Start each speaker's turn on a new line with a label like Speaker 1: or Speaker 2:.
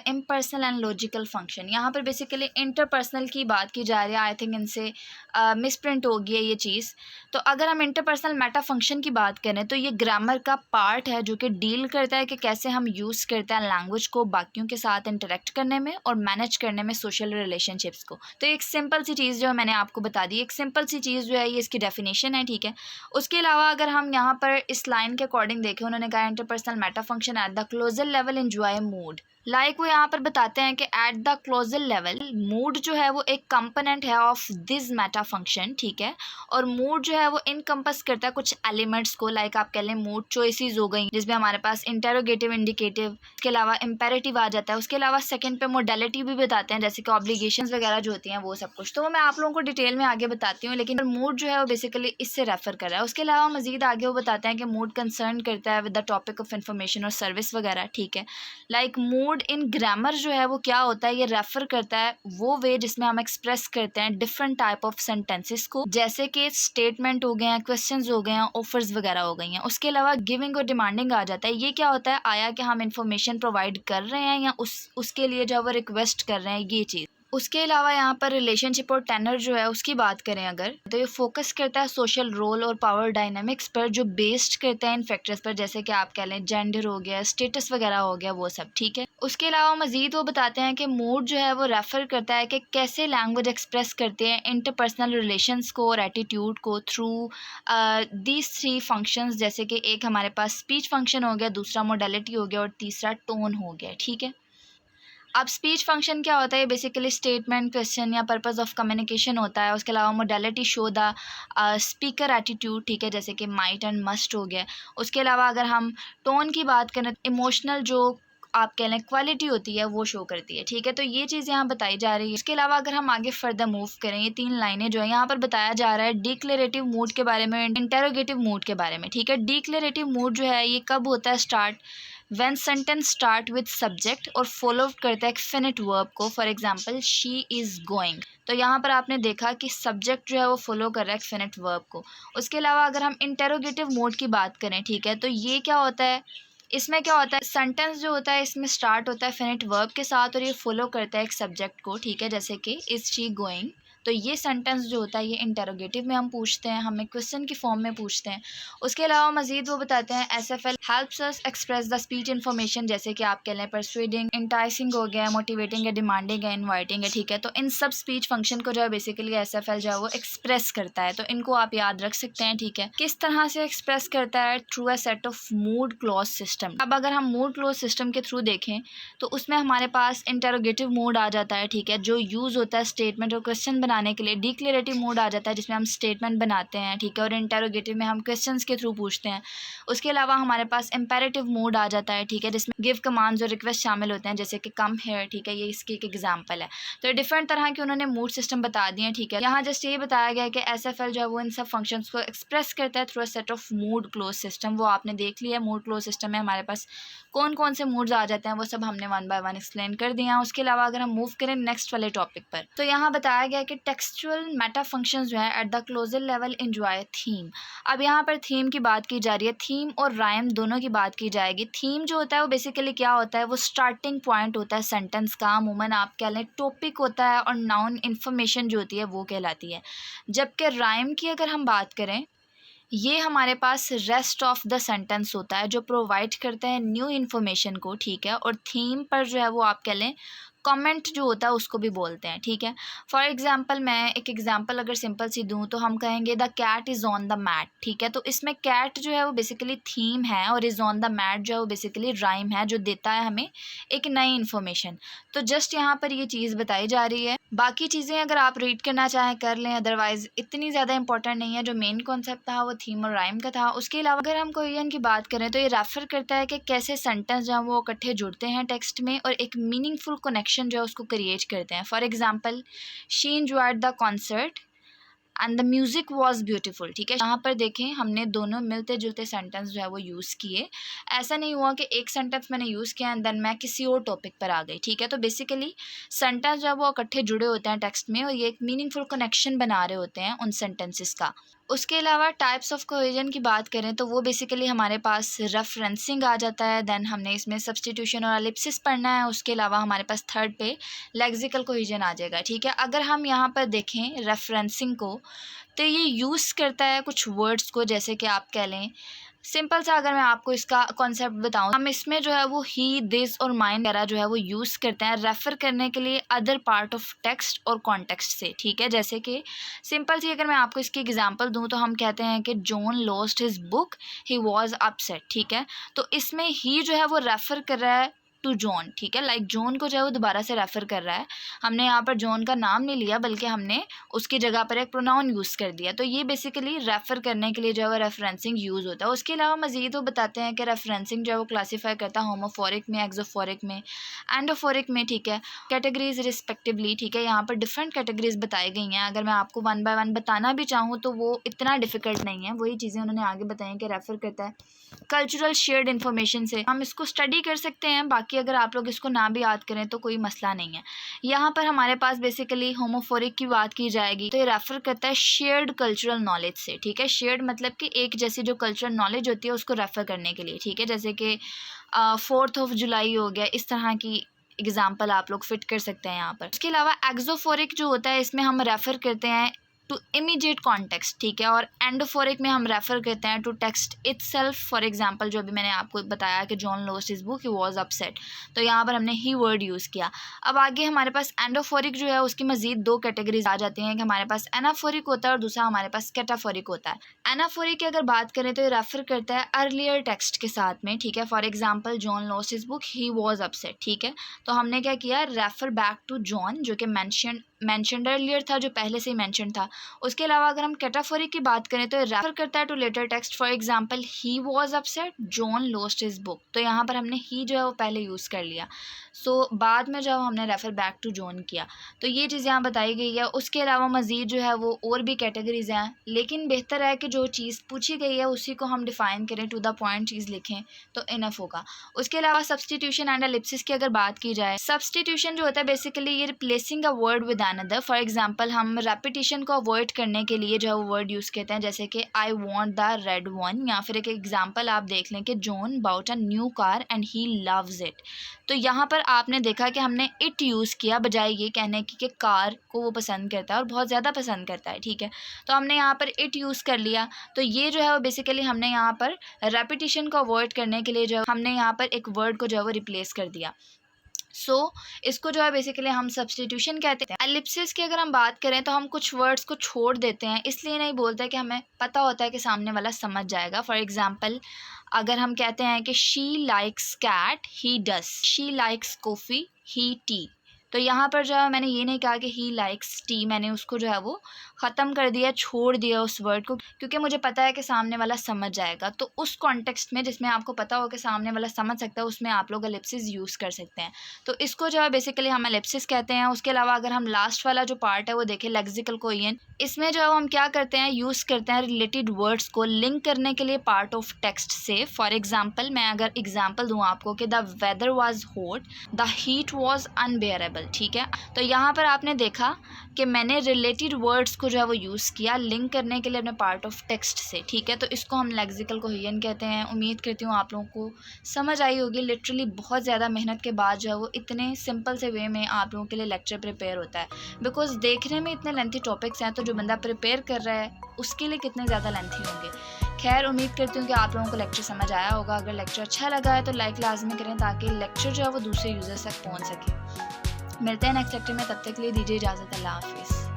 Speaker 1: Impersonal and logical function. यहाँ पर basically interpersonal की बात की जा रही है। आई थिंक इनसे मिसप्रिंट हो गई है ये चीज़। तो अगर हम इंटरपर्सनल मेटा फंक्शन की बात करें तो ये ग्रामर का पार्ट है जो कि डील करता है कि कैसे हम यूज़ करते हैं लैंग्वेज को बाकियों के साथ इंटरेक्ट करने में और मैनेज करने में सोशल रिलेशनशिप्स को। तो एक सिंपल सी चीज़ जो मैंने आपको बता दी, एक सिंपल सी चीज़ जो है ये इसकी डेफिनेशन है, ठीक है। उसके अलावा अगर हम यहाँ पर इस लाइन के अकॉर्डिंग देखें, उन्होंने कहा interpersonal meta function at the closure level enjoy mood. वो यहाँ पर बताते हैं कि at the closure level mood जो है वो एक कंपोनेंट है ऑफ दिस मेटा फंक्शन, ठीक है। और मूड जो है वो इनकम्पस करता है कुछ एलिमेंट्स को, आप कह लें मूड चॉइसेस हो गई जिसमें हमारे पास इंटेरोगेटिव, इंडिकेटिव, उसके अलावा इम्पेरेटिव आ जाता है। उसके अलावा सेकंड पे मोडेलिटी भी बताते हैं जैसे कि ऑब्लिगेशंस वगैरह जो होती हैं वो सब कुछ, तो वो मैं आप लोगों को डिटेल में आगे बताती हूँ। लेकिन मूड जो है वो बेसिकली इससे रेफर कर रहा है। उसके अलावा मजीद आगे वो बताते हैं कि मूड कंसर्न करता है with the topic of information और सर्विस वगैरह, ठीक है। मूड इन ग्रामर जो है वो क्या होता है, ये रेफर करता है वो वे जिसमें हम एक्सप्रेस करते हैं डिफरेंट टाइप ऑफ सेंटेंसेस को, जैसे कि स्टेटमेंट हो गए हैं, क्वेश्चंस हो गए हैं, ऑफर्स वगैरह हो गई हैं। उसके अलावा गिविंग और डिमांडिंग आ जाता है। ये क्या होता है, आया कि हम इंफॉर्मेशन प्रोवाइड कर रहे हैं या उसके लिए जो वो रिक्वेस्ट कर रहे हैं, ये चीज़। उसके अलावा यहाँ पर रिलेशनशिप और टेनर जो है उसकी बात करें अगर, तो ये फोकस करता है सोशल रोल और पावर डायनामिक्स पर जो बेस्ड करता है इन फैक्टर्स पर, जैसे कि आप कह लें जेंडर हो गया, स्टेटस वगैरह हो गया, वो सब, ठीक है। उसके अलावा मजीद वो बताते हैं कि मूड जो है वो रेफर करता है कि कैसे लैंग्वेज एक्सप्रेस करते हैं इंटरपर्सनल रिलेशंस को और एटीट्यूड को थ्रू दीज थ्री फंक्शंस, जैसे कि एक हमारे पास स्पीच फंक्शन हो गया, दूसरा मोडेलिटी हो गया और तीसरा टोन हो गया, ठीक है। अब स्पीच फंक्शन क्या होता है, बेसिकली स्टेटमेंट, क्वेश्चन या पर्पस ऑफ कम्युनिकेशन होता है। उसके अलावा modality show the speaker attitude, ठीक है, जैसे कि माइट एंड मस्ट हो गया। उसके अलावा अगर हम टोन की बात करें, इमोशनल जो आप कह लें क्वालिटी होती है वो शो करती है, ठीक है। तो ये चीज़ यहाँ बताई जा रही है। इसके अलावा अगर हम आगे फर्दर मूव करें, ये 3 लाइनें जो है यहाँ पर बताया जा रहा है डिक्लेरेटिव मूड के बारे में, इंटेरोगेटिव मूड के बारे में, ठीक है। डिक्लेरेटिव मूड जो है ये कब होता है start, when sentence start with subject और फॉलो करता है एक फिनिट वर्ब को। For example she is going, तो यहाँ पर आपने देखा कि सब्जेक्ट जो है वो फॉलो कर रहा है एक फिनिट वर्ब को। उसके अलावा अगर हम इंटेरोगेटिव मोड की बात करें, ठीक है, तो ये क्या होता है, इसमें क्या होता है, सेंटेंस जो होता है इसमें स्टार्ट होता है फिनिट वर्ब के साथ और ये फॉलो करता है एक सब्जेक्ट को, ठीक है, जैसे कि इज़ शी गोइंग। तो ये सेंटेंस जो होता है ये इंटेरोगेटिव में हम पूछते हैं, हमें क्वेश्चन की फॉर्म में पूछते हैं। उसके अलावा मजीद वो बताते हैं SFL helps us express the speech information, जैसे कि आप कह लें परसुएडिंग, इंटाइसिंग हो गया, मोटिवेटिंग है, डिमांडिंग है, इन्वाइटिंग है, ठीक है। तो इन सब स्पीच फंक्शन को जो है बेसिकली एसएफएल जो है वो एक्सप्रेस करता है। तो इनको आप याद रख सकते हैं, ठीक है। किस तरह से एक्सप्रेस करता है, through a set of mood clause system. अब अगर हम मूड क्लॉज सिस्टम के थ्रू देखें तो उसमें हमारे पास इंटेरोगेटिव मूड आ जाता है, ठीक है, जो यूज़ होता है स्टेटमेंट और क्वेश्चन बनाने के लिए। डिक्लेरेटिव मूड आ जाता है जिसमें हम स्टेटमेंट बनाते हैं, ठीक है, और इंटेरोगेटिव में हम क्वेश्चंस के थ्रू पूछते हैं। उसके अलावा हमारे पास इम्पेरेटिव मूड आ जाता है, ठीक है, जिसमें गिव कमांड्स और रिक्वेस्ट शामिल होते हैं, जैसे कि कम हेयर, ठीक है, ये इसकी एक एग्जांपल है। तो डिफरेंट तरह के उन्होंने मूड सिस्टम बता दिए, ठीक है। यहाँ जस्ट ये बताया गया है कि एसएफएल जो है वो इन सब फंक्शंस को एक्सप्रेस करता है through a set of mood close system. वो आपने देख लिया मूड क्लोज सिस्टम में हमारे पास कौन कौन से मूड्स आ जाते हैं, वो सब हमने 1 बाय 1 एक्सप्लेन कर दिया। उसके अलावा अगर हम मूव करें नेक्स्ट वाले टॉपिक पर, तो यहाँ बताया गया कि टेक्सचुअल मेटा फंक्शंस जो है at the closure level enjoy theme. अब यहाँ पर थीम की बात की जा रही है, थीम और राइम दोनों की बात की जाएगी। थीम जो होता है वो बेसिकली क्या होता है, वो स्टार्टिंग पॉइंट होता है सेंटेंस का, अमूमन आप कह लें टॉपिक होता है और नाउन इन्फॉर्मेशन जो होती है वो कहलाती है। जबकि राइम की अगर हम बात करें, ये हमारे पास रेस्ट ऑफ द सेंटेंस होता है जो प्रोवाइड करता है न्यू इन्फॉर्मेशन को, ठीक है। और थीम पर जो है वो आप कह लें कमेंट जो होता है उसको भी बोलते हैं, ठीक है। फॉर एग्जांपल मैं एक एग्जांपल अगर सिंपल सी दूं तो हम कहेंगे the cat is on the mat, ठीक है। तो इसमें कैट जो है वो बेसिकली थीम है और इज़ ऑन द मैट जो है वो बेसिकली राइम है जो देता है हमें एक नई इन्फॉर्मेशन। तो जस्ट यहाँ पर ये चीज़ बताई जा रही है। बाकी चीज़ें अगर आप रीड करना चाहें कर लें, अदरवाइज इतनी ज़्यादा इंपॉर्टेंट नहीं है। जो मेन कॉन्सेप्ट था वो थीम और राइम का था। उसके अलावा अगर हम कोरियन की बात करें तो ये रेफर करता है कि कैसे सेंटेंस जो है वो इकट्ठे जुड़ते हैं टेक्स्ट में और एक मीनिंगफुल कनेक्शन जो है उसको क्रिएट करते हैं। For example she enjoyed the concert and the music was beautiful, ठीक है। यहाँ पर देखें हमने दोनों मिलते जुलते सेंटेंस जो है वो यूज़ किए। ऐसा नहीं हुआ कि एक सेंटेंस मैंने यूज़ किया एंड देन मैं किसी और टॉपिक पर आ गई, ठीक है। तो बेसिकली सेंटेंस जो है वो इकट्ठे जुड़े होते हैं टेक्स्ट में और ये एक मीनिंगफुल कनेक्शन बना रहे होते हैं उन सेंटेंसेस का। उसके अलावा टाइप्स ऑफ कोहेजन की बात करें तो वो बेसिकली हमारे पास रेफरेंसिंग आ जाता है, देन हमने इसमें सब्स्टिट्यूशन और एलिप्सिस पढ़ना है, उसके अलावा हमारे पास थर्ड पे लेक्सिकल कोहेजन आ जाएगा, ठीक है। अगर हम यहाँ पर देखें रेफरेंसिंग को, तो ये यूज़ करता है कुछ वर्ड्स को, जैसे कि आप कह लें सिंपल सा अगर मैं आपको इसका कॉन्सेप्ट बताऊं, हम इसमें जो है वो ही, दिस और माइन वगैरह जो है वो यूज़ करते हैं रेफ़र करने के लिए अदर पार्ट ऑफ टेक्स्ट और कॉन्टेक्स्ट से, ठीक है। जैसे कि सिंपल सी अगर मैं आपको इसकी एग्जांपल दूं तो हम कहते हैं कि John lost his book, he was upset, ठीक है। तो इसमें ही जो है वो रेफ़र कर रहा है टू जॉन, ठीक है, लाइक जॉन को जो है वो दोबारा से रेफ़र कर रहा है। हमने यहाँ पर जॉन का नाम नहीं लिया बल्कि हमने उसकी जगह पर एक प्रोनाउन यूज़ कर दिया। तो ये बेसिकली रेफ़र करने के लिए जो है वो रेफरेंसिंग यूज़ होता है। उसके अलावा मज़ीद वो बताते हैं कि रेफरेंसिंग जो है वो क्लासीफाई करता है होमोफोरिक में, एक्सोफोरिक में, एंडोफोरिक में, ठीक है, कैटेगरीज रिस्पेक्टिवली, ठीक है। यहाँ पर डिफरेंट कैटेगरीज बताई गई हैं। अगर मैं आपको वन बाय वन बताना भी चाहूँ तो वो इतना डिफ़िकल्ट नहीं है, वही चीज़ें उन्होंने आगे बताई कि रेफ़र करता है कल्चरल शेयर्ड इन्फॉर्मेशन से, हम इसको स्टडी कर सकते हैं। बाकी अगर आप लोग इसको ना भी याद करें तो कोई मसला नहीं है। यहाँ पर हमारे पास बेसिकली होमोफोरिक की बात की जाएगी तो ये रेफ़र करता है शेयर्ड कल्चरल नॉलेज से, ठीक है। शेयर्ड मतलब कि एक जैसी जो कल्चरल नॉलेज होती है उसको रेफ़र करने के लिए, ठीक है। जैसे कि 4th of जुलाई हो गया, इस तरह की एग्जाम्पल आप लोग फिट कर सकते हैं यहाँ पर। इसके अलावा एक्सोफोरिक जो होता है इसमें हम रेफ़र करते हैं टू इमीडिएट कॉन्टेक्स्ट, ठीक है। और एंडोफोरिक में हम रेफ़र करते हैं to text itself. For example जो अभी मैंने आपको बताया कि John lost his book, he was upset, तो यहाँ पर हमने ही वर्ड यूज़ किया। अब आगे हमारे पास एंडोफोरिक जो है उसकी मज़ीद दो कैटेगरीज आ जाती हैं कि हमारे पास एनाफोरिक होता है और दूसरा हमारे पास कैटाफोरिक होता है। एनाफोरिक की अगर बात करें तो ये रेफ़र करता है अर्लियर टेक्स्ट के साथ में, ठीक है। For example John lost his book, he was upset, ठीक है। तो हमने क्या किया, रेफ़र बैक टू जॉन जो कि मैंशनड अर्लियर था, जो पहले से ही मैंशन था। उसके अलावा अगर हम कैटाफोरिक की बात करें तो रेफ़र करता है to later text. For example he was upset, John lost his book, तो यहाँ पर हमने ही जो है वो पहले यूज़ कर लिया। सो बाद में जब हमने रेफ़र बैक टू जॉन किया तो ये चीज़ यहाँ बताई गई है। उसके अलावा मज़ीद जो है वो और भी कैटेगरीज हैं, लेकिन बेहतर है कि जो चीज़ पूछी गई है उसी को हम डिफ़ाइन करें, टू द पॉइंट चीज़ लिखें तो इनफ होगा। उसके अलावा सब्स्टिट्यूशन एंड एलिप्सिस की अगर बात की जाए, सब्स्टिट्यूशन जो होता है बेसिकली ये replacing a word with another. For example हम रेपिटिशन को अवॉइड करने के लिए जो है वो वर्ड यूज़ करते हैं, जैसे कि I want the red one, या फिर एक एग्जांपल आप देख लें कि John bought a new car and he loves it. तो यहाँ पर आपने देखा कि हमने इट यूज़ किया बजाय ये कहने की कि कार को वो पसंद करता है और बहुत ज़्यादा पसंद करता है, ठीक है। तो हमने यहाँ पर इट यूज़ कर लिया। तो ये जो है वो बेसिकली हमने यहाँ पर रेपिटिशन को अवॉइड करने के लिए जो हमने यहाँ पर एक वर्ड को जो है वो रिप्लेस कर दिया। इसको जो है बेसिकली हम सब्स्टिट्यूशन कहते हैं। एलिप्सिस की अगर हम बात करें तो हम कुछ वर्ड्स को छोड़ देते हैं, इसलिए नहीं बोलते कि हमें पता होता है कि सामने वाला समझ जाएगा। फॉर एग्जांपल अगर हम कहते हैं कि she likes cat, he does, she likes coffee, he tea, तो यहाँ पर जो है मैंने ये नहीं कहा कि ही लाइक्स टी, मैंने उसको जो है वो ख़त्म कर दिया, छोड़ दिया उस वर्ड को, क्योंकि मुझे पता है कि सामने वाला समझ जाएगा। तो उस कॉन्टेक्स्ट में जिसमें आपको पता हो कि सामने वाला समझ सकता है उसमें आप लोग एलिप्सिस यूज़ कर सकते हैं। तो इसको जो है बेसिकली हम एलिप्सिस कहते हैं। उसके अलावा अगर हम लास्ट वाला जो पार्ट है वो देखें, लेक्सिकल कोहेजन, इसमें जो है हम क्या करते हैं, यूज़ करते हैं रिलेटेड वर्ड्स को लिंक करने के लिए पार्ट ऑफ टेक्स्ट से। फॉर एग्जाम्पल मैं अगर एग्जाम्पल दूँ आपको कि the weather was hot, the heat was unbearable, ठीक है। तो यहाँ पर आपने देखा कि मैंने रिलेटेड वर्ड्स को जो है वो यूज़ किया लिंक करने के लिए अपने पार्ट ऑफ टेक्स्ट से, ठीक है। तो इसको हम लेक्सिकल कोहेजन कहते हैं। उम्मीद करती हूँ आप लोगों को समझ आई होगी। लिटरली बहुत ज़्यादा मेहनत के बाद जो है वो इतने सिंपल से वे में आप लोगों के लिए लेक्चर प्रिपेयर होता है, बिकॉज देखने में इतने लेंथी टॉपिक्स हैं तो जो बंदा प्रिपेयर कर रहा है उसके लिए कितने ज़्यादा लेंथी होंगे। खैर उम्मीद करती हूँ कि आप लोगों को लेक्चर समझ आया होगा। अगर लेक्चर अच्छा लगा है तो लाइक लाजमी करें ताकि लेक्चर जो है वो दूसरे यूज़र्स तक पहुँच सके। मिलते हैं नेक्स्ट लेक्चर में, तब तक के लिए दीजिए इजाज़त। अल्लाह हाफिज़।